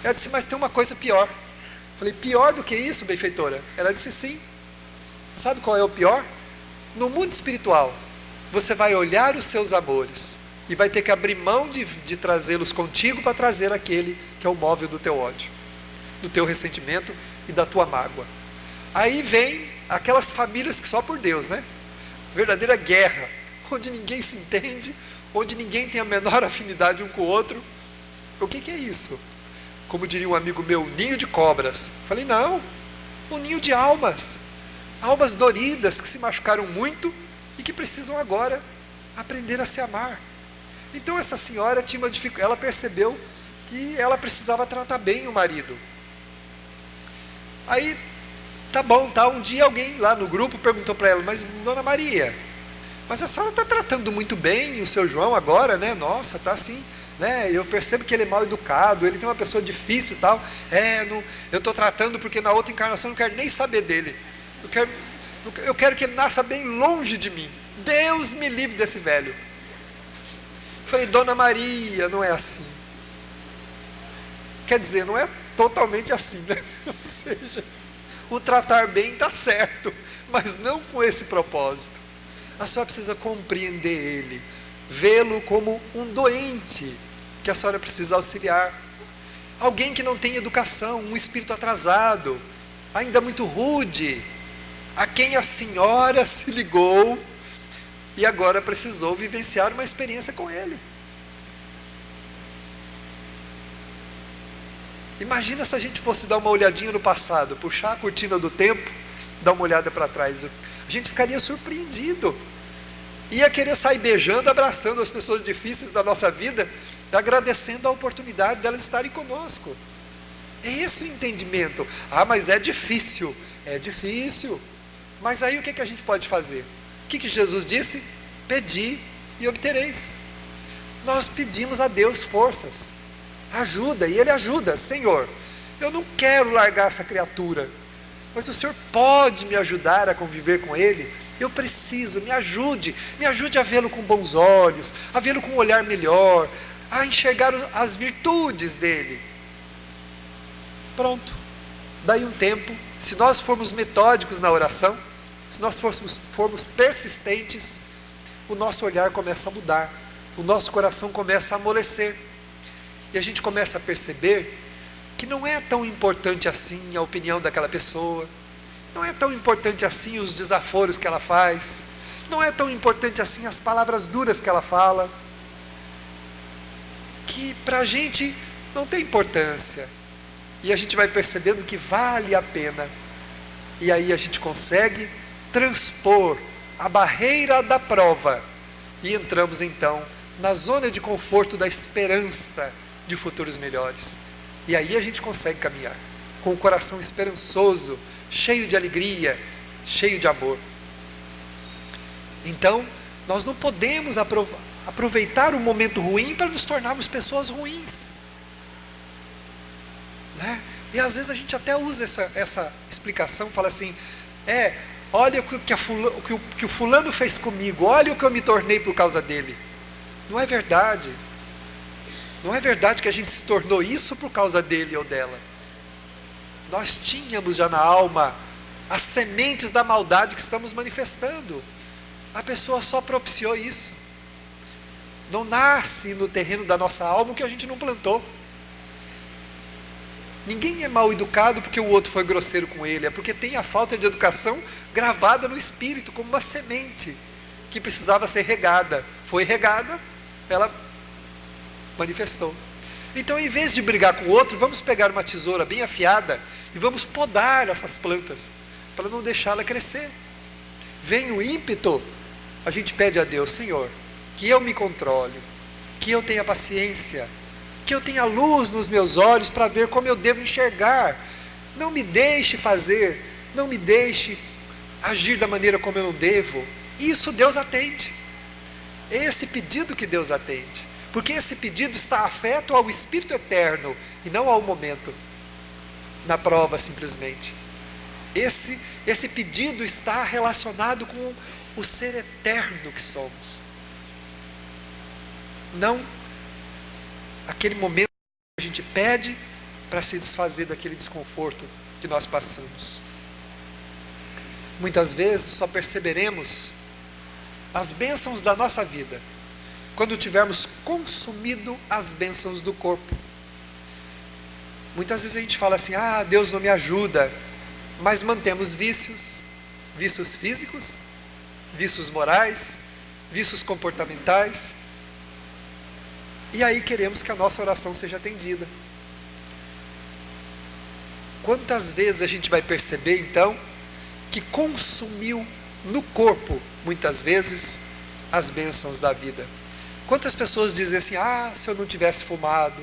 Speaker 2: Ela disse, mas tem uma coisa pior. Falei, pior do que isso, benfeitora? Ela disse, sim. Sabe qual é o pior? No mundo espiritual, você vai olhar os seus amores e vai ter que abrir mão de trazê-los contigo para trazer aquele que é o móvel do teu ódio, do teu ressentimento e da tua mágoa. Aí vem aquelas famílias que só por Deus, né? Verdadeira guerra, onde ninguém se entende, onde ninguém tem a menor afinidade um com o outro. O que é isso? Como diria um amigo meu, ninho de cobras. Falei, não, um ninho de almas. Almas doridas que se machucaram muito e que precisam agora aprender a se amar. Então essa senhora tinha uma dificuldade, ela percebeu que ela precisava tratar bem o marido. Aí, tá bom, tá. Um dia alguém lá no grupo perguntou para ela, mas Dona Maria, mas a senhora está tratando muito bem o seu João agora, né? Nossa, tá assim, né? Eu percebo que ele é mal educado, ele tem uma pessoa difícil e tal. Eu estou tratando porque na outra encarnação eu não quero nem saber dele. Eu quero que ele nasça bem longe de mim. Deus me livre desse velho. Falei, Dona Maria, não é assim. Quer dizer, não é totalmente assim, né? Ou seja, o tratar bem está certo, mas não com esse propósito. A senhora precisa compreender ele, vê-lo como um doente, que a senhora precisa auxiliar. Alguém que não tem educação, um espírito atrasado, ainda muito rude, a quem a senhora se ligou e agora precisou vivenciar uma experiência com ele. Imagina se a gente fosse dar uma olhadinha no passado, puxar a cortina do tempo, dar uma olhada para trás. A gente ficaria surpreendido. Ia querer sair beijando, abraçando as pessoas difíceis da nossa vida, agradecendo a oportunidade delas estarem conosco. É esse o entendimento. Mas é difícil. É difícil. Mas aí o que a gente pode fazer? O que Jesus disse? Pedi e obtereis. Nós pedimos a Deus forças, ajuda, e Ele ajuda. Senhor, eu não quero largar essa criatura, mas o Senhor pode me ajudar a conviver com ele? Eu preciso, me ajude a vê-lo com bons olhos, a vê-lo com um olhar melhor, a enxergar as virtudes dele. Pronto. Daí um tempo, se nós formos metódicos na oração, se nós formos persistentes, o nosso olhar começa a mudar, o nosso coração começa a amolecer, e a gente começa a perceber que não é tão importante assim a opinião daquela pessoa, não é tão importante assim os desaforos que ela faz, não é tão importante assim as palavras duras que ela fala, que para a gente não tem importância, e a gente vai percebendo que vale a pena, e aí a gente consegue transpor a barreira da prova, e entramos então na zona de conforto da esperança de futuros melhores, e aí a gente consegue caminhar com o coração esperançoso, cheio de alegria, cheio de amor. Então, nós não podemos aproveitar o momento ruim para nos tornarmos pessoas ruins, né? E às vezes a gente até usa essa explicação, fala assim, olha o que o fulano fez comigo, olha o que eu me tornei por causa dele. Não é verdade. Não é verdade que a gente se tornou isso por causa dele ou dela. Nós tínhamos já na alma as sementes da maldade que estamos manifestando. A pessoa só propiciou isso. Não nasce no terreno da nossa alma o que a gente não plantou. Ninguém é mal educado porque o outro foi grosseiro com ele, é porque tem a falta de educação gravada no espírito, como uma semente que precisava ser regada. Foi regada, ela manifestou. Então, em vez de brigar com o outro, vamos pegar uma tesoura bem afiada e vamos podar essas plantas, para não deixá-la crescer. Vem o ímpeto, a gente pede a Deus, Senhor, que eu me controle, que eu tenha paciência, que eu tenha luz nos meus olhos para ver como eu devo enxergar. Não me deixe fazer, não me deixe agir da maneira como eu não devo. Isso Deus atende. É esse pedido que Deus atende. Porque esse pedido está afeto ao Espírito Eterno e não ao momento, na prova simplesmente. Esse pedido está relacionado com o ser eterno que somos. Não aquele momento que a gente pede para se desfazer daquele desconforto que nós passamos. Muitas vezes só perceberemos as bênçãos da nossa vida quando tivermos consumido as bênçãos do corpo. Muitas vezes a gente fala assim, Deus não me ajuda, mas mantemos vícios físicos, vícios morais, vícios comportamentais, e aí queremos que a nossa oração seja atendida. Quantas vezes a gente vai perceber então que consumiu no corpo, muitas vezes, as bênçãos da vida? Quantas pessoas dizem assim, se eu não tivesse fumado,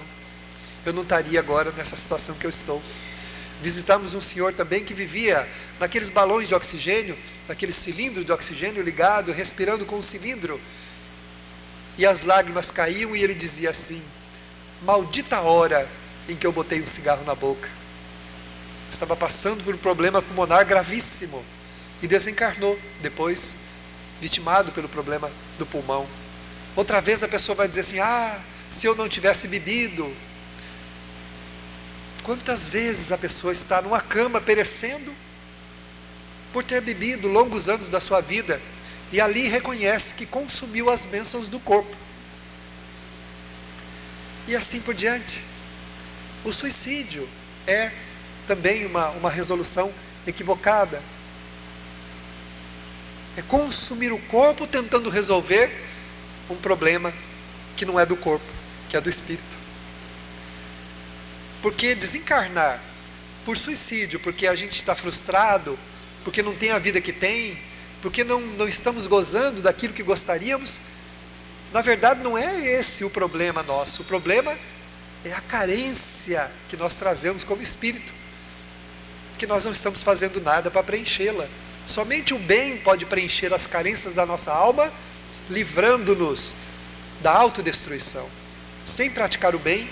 Speaker 2: eu não estaria agora nessa situação que eu estou. Visitamos um senhor também que vivia naqueles balões de oxigênio, naquele cilindro de oxigênio ligado, respirando com o cilindro, e as lágrimas caíam e ele dizia assim, maldita hora em que eu botei um cigarro na boca. Estava passando por um problema pulmonar gravíssimo e desencarnou depois, vitimado pelo problema do pulmão. Outra vez a pessoa vai dizer assim, se eu não tivesse bebido. Quantas vezes a pessoa está numa cama perecendo por ter bebido longos anos da sua vida e ali reconhece que consumiu as bênçãos do corpo. E assim por diante. O suicídio é também uma resolução equivocada. É consumir o corpo tentando resolver um problema que não é do corpo, que é do espírito. Porque desencarnar por suicídio, porque a gente está frustrado, porque não tem a vida que tem, porque não estamos gozando daquilo que gostaríamos, na verdade não é esse o problema nosso. O problema é a carência que nós trazemos como espírito, que nós não estamos fazendo nada para preenchê-la. Somente o bem pode preencher as carências da nossa alma, livrando-nos da autodestruição. Sem praticar o bem,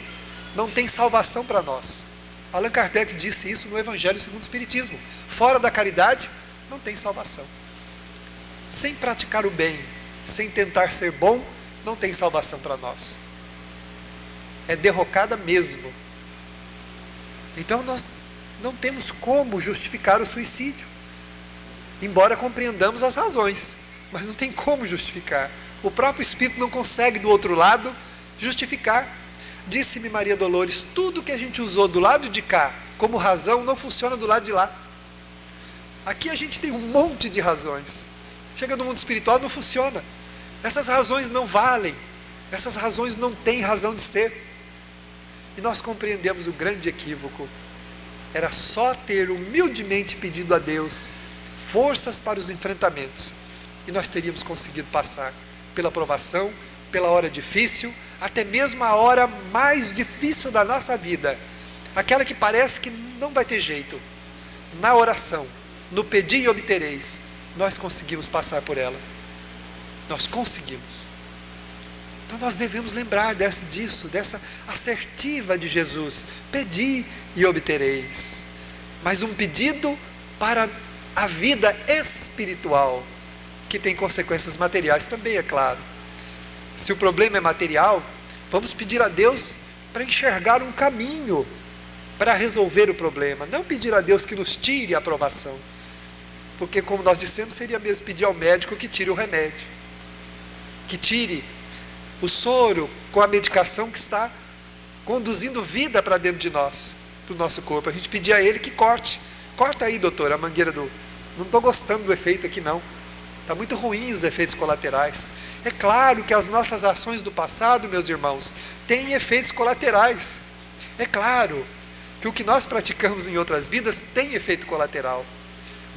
Speaker 2: não tem salvação para nós. Allan Kardec disse isso no Evangelho segundo o Espiritismo. Fora da caridade, não tem salvação. Sem praticar o bem, sem tentar ser bom, não tem salvação para nós. É derrocada mesmo. Então nós não temos como justificar o suicídio, embora compreendamos as razões, mas não tem como justificar. O próprio Espírito não consegue do outro lado justificar. Disse-me Maria Dolores, tudo que a gente usou do lado de cá como razão não funciona do lado de lá. Aqui a gente tem um monte de razões. Chega no mundo espiritual, não funciona. Essas razões não valem. Essas razões não têm razão de ser. E nós compreendemos o grande equívoco. Era só ter humildemente pedido a Deus forças para os enfrentamentos, e nós teríamos conseguido passar pela provação, pela hora difícil, até mesmo a hora mais difícil da nossa vida, aquela que parece que não vai ter jeito. Na oração, no pedir e obtereis, nós conseguimos passar por ela. Nós conseguimos. Então nós devemos lembrar disso, dessa assertiva de Jesus: pedi e obtereis. Mas um pedido para a vida espiritual, que tem consequências materiais também, é claro. Se o problema é material, vamos pedir a Deus para enxergar um caminho para resolver o problema, não pedir a Deus que nos tire a aprovação, porque, como nós dissemos, seria mesmo pedir ao médico que tire o remédio, que tire o soro com a medicação que está conduzindo vida para dentro de nós, para o nosso corpo. A gente pedir a ele que corta aí, doutor, a mangueira não estou gostando do efeito aqui não, está muito ruim os efeitos colaterais. É claro que as nossas ações do passado, meus irmãos, têm efeitos colaterais. É claro que o que nós praticamos em outras vidas tem efeito colateral.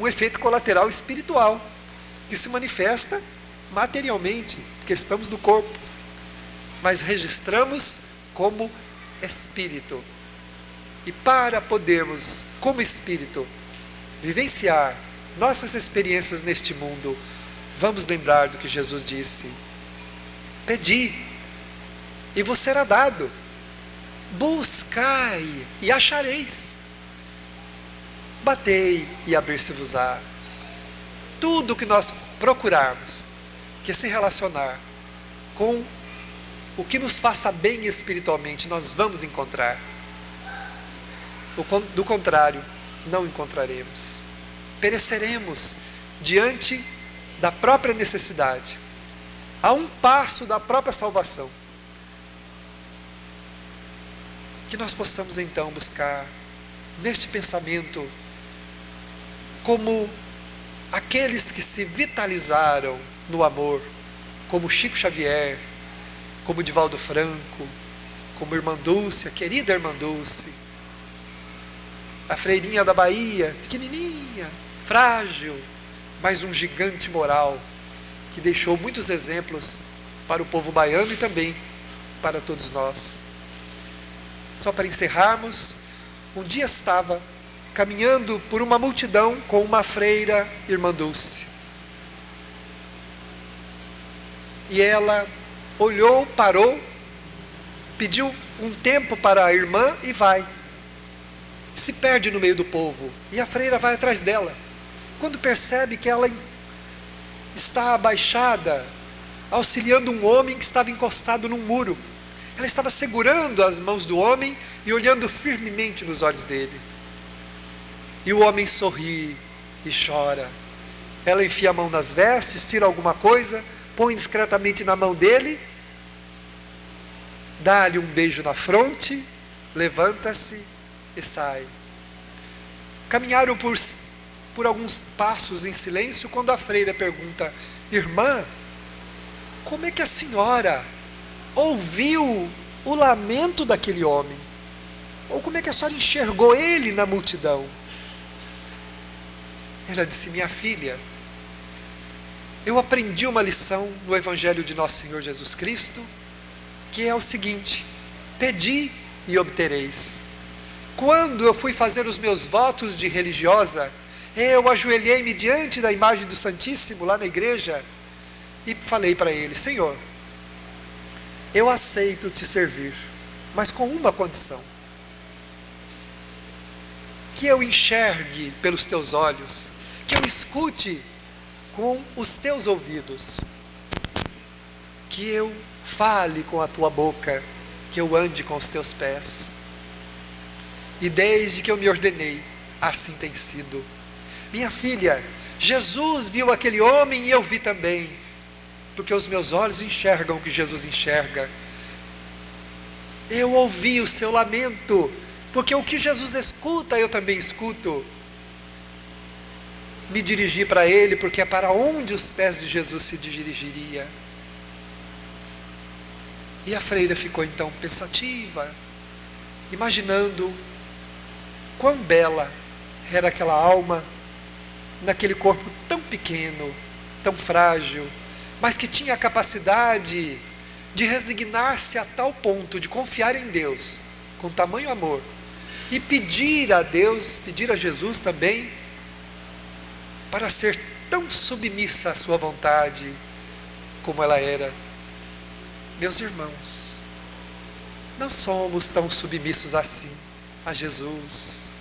Speaker 2: Um efeito colateral espiritual, que se manifesta materialmente, que estamos no corpo, mas registramos como espírito. E para podermos, como espírito, vivenciar nossas experiências neste mundo, vamos lembrar do que Jesus disse: pedi e vos será dado, buscai e achareis, batei e abrir-se-vos-á. Tudo que nós procurarmos que se relacionar com o que nos faça bem espiritualmente, nós vamos encontrar. Do contrário, não encontraremos. Pereceremos diante da própria necessidade, a um passo da própria salvação. Que nós possamos então buscar neste pensamento como aqueles que se vitalizaram no amor, como Chico Xavier, como Divaldo Franco, como Irmã Dulce, a querida Irmã Dulce, a freirinha da Bahia, pequenininha, frágil, mas um gigante moral, que deixou muitos exemplos para o povo baiano e também para todos nós. Só para encerrarmos, um dia estava caminhando por uma multidão com uma freira, Irmã Dulce. E ela olhou, parou, pediu um tempo para a irmã e vai. Se perde no meio do povo, e a freira vai atrás dela. Quando percebe que ela está abaixada, auxiliando um homem que estava encostado num muro, ela estava segurando as mãos do homem e olhando firmemente nos olhos dele. E o homem sorri e chora. Ela enfia a mão nas vestes, tira alguma coisa, põe discretamente na mão dele, dá-lhe um beijo na fronte, levanta-se e sai. Caminharam por alguns passos em silêncio, quando a freira pergunta: irmã, como é que a senhora ouviu o lamento daquele homem? Ou como é que a senhora enxergou ele na multidão? Ela disse: minha filha, eu aprendi uma lição no Evangelho de Nosso Senhor Jesus Cristo, que é o seguinte: pedi e obtereis. Quando eu fui fazer os meus votos de religiosa, eu ajoelhei-me diante da imagem do Santíssimo lá na igreja e falei para ele: Senhor, eu aceito te servir, mas com uma condição: que eu enxergue pelos teus olhos, que eu escute com os teus ouvidos, que eu fale com a tua boca, que eu ande com os teus pés. E desde que eu me ordenei, assim tem sido. Minha filha, Jesus viu aquele homem e eu vi também, porque os meus olhos enxergam o que Jesus enxerga. Eu ouvi o seu lamento, porque o que Jesus escuta, eu também escuto. Me dirigi para ele, porque é para onde os pés de Jesus se dirigiria. E a freira ficou então pensativa, imaginando quão bela era aquela alma, naquele corpo tão pequeno, tão frágil, mas que tinha a capacidade de resignar-se a tal ponto de confiar em Deus, com tamanho amor, e pedir a Deus, pedir a Jesus também, para ser tão submissa à sua vontade como ela era. Meus irmãos, não somos tão submissos assim a Jesus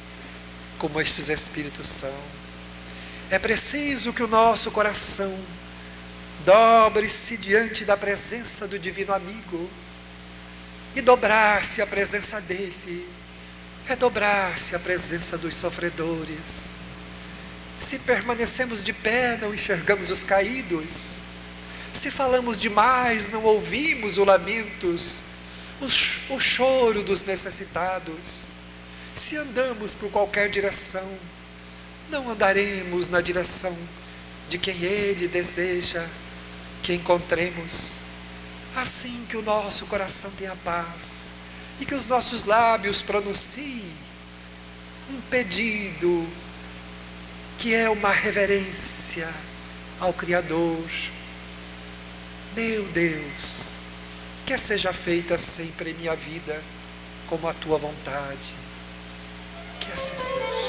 Speaker 2: como estes espíritos são. É preciso que o nosso coração dobre-se diante da presença do Divino Amigo, e dobrar-se à presença dele é dobrar-se à presença dos sofredores. Se permanecemos de pé, não enxergamos os caídos. Se falamos demais, não ouvimos os lamentos, o choro dos necessitados. Se andamos por qualquer direção, não andaremos na direção de quem Ele deseja que encontremos. Assim que o nosso coração tenha paz e que os nossos lábios pronunciem um pedido que é uma reverência ao Criador. Meu Deus, que seja feita sempre em minha vida como a tua vontade. Que assim seja.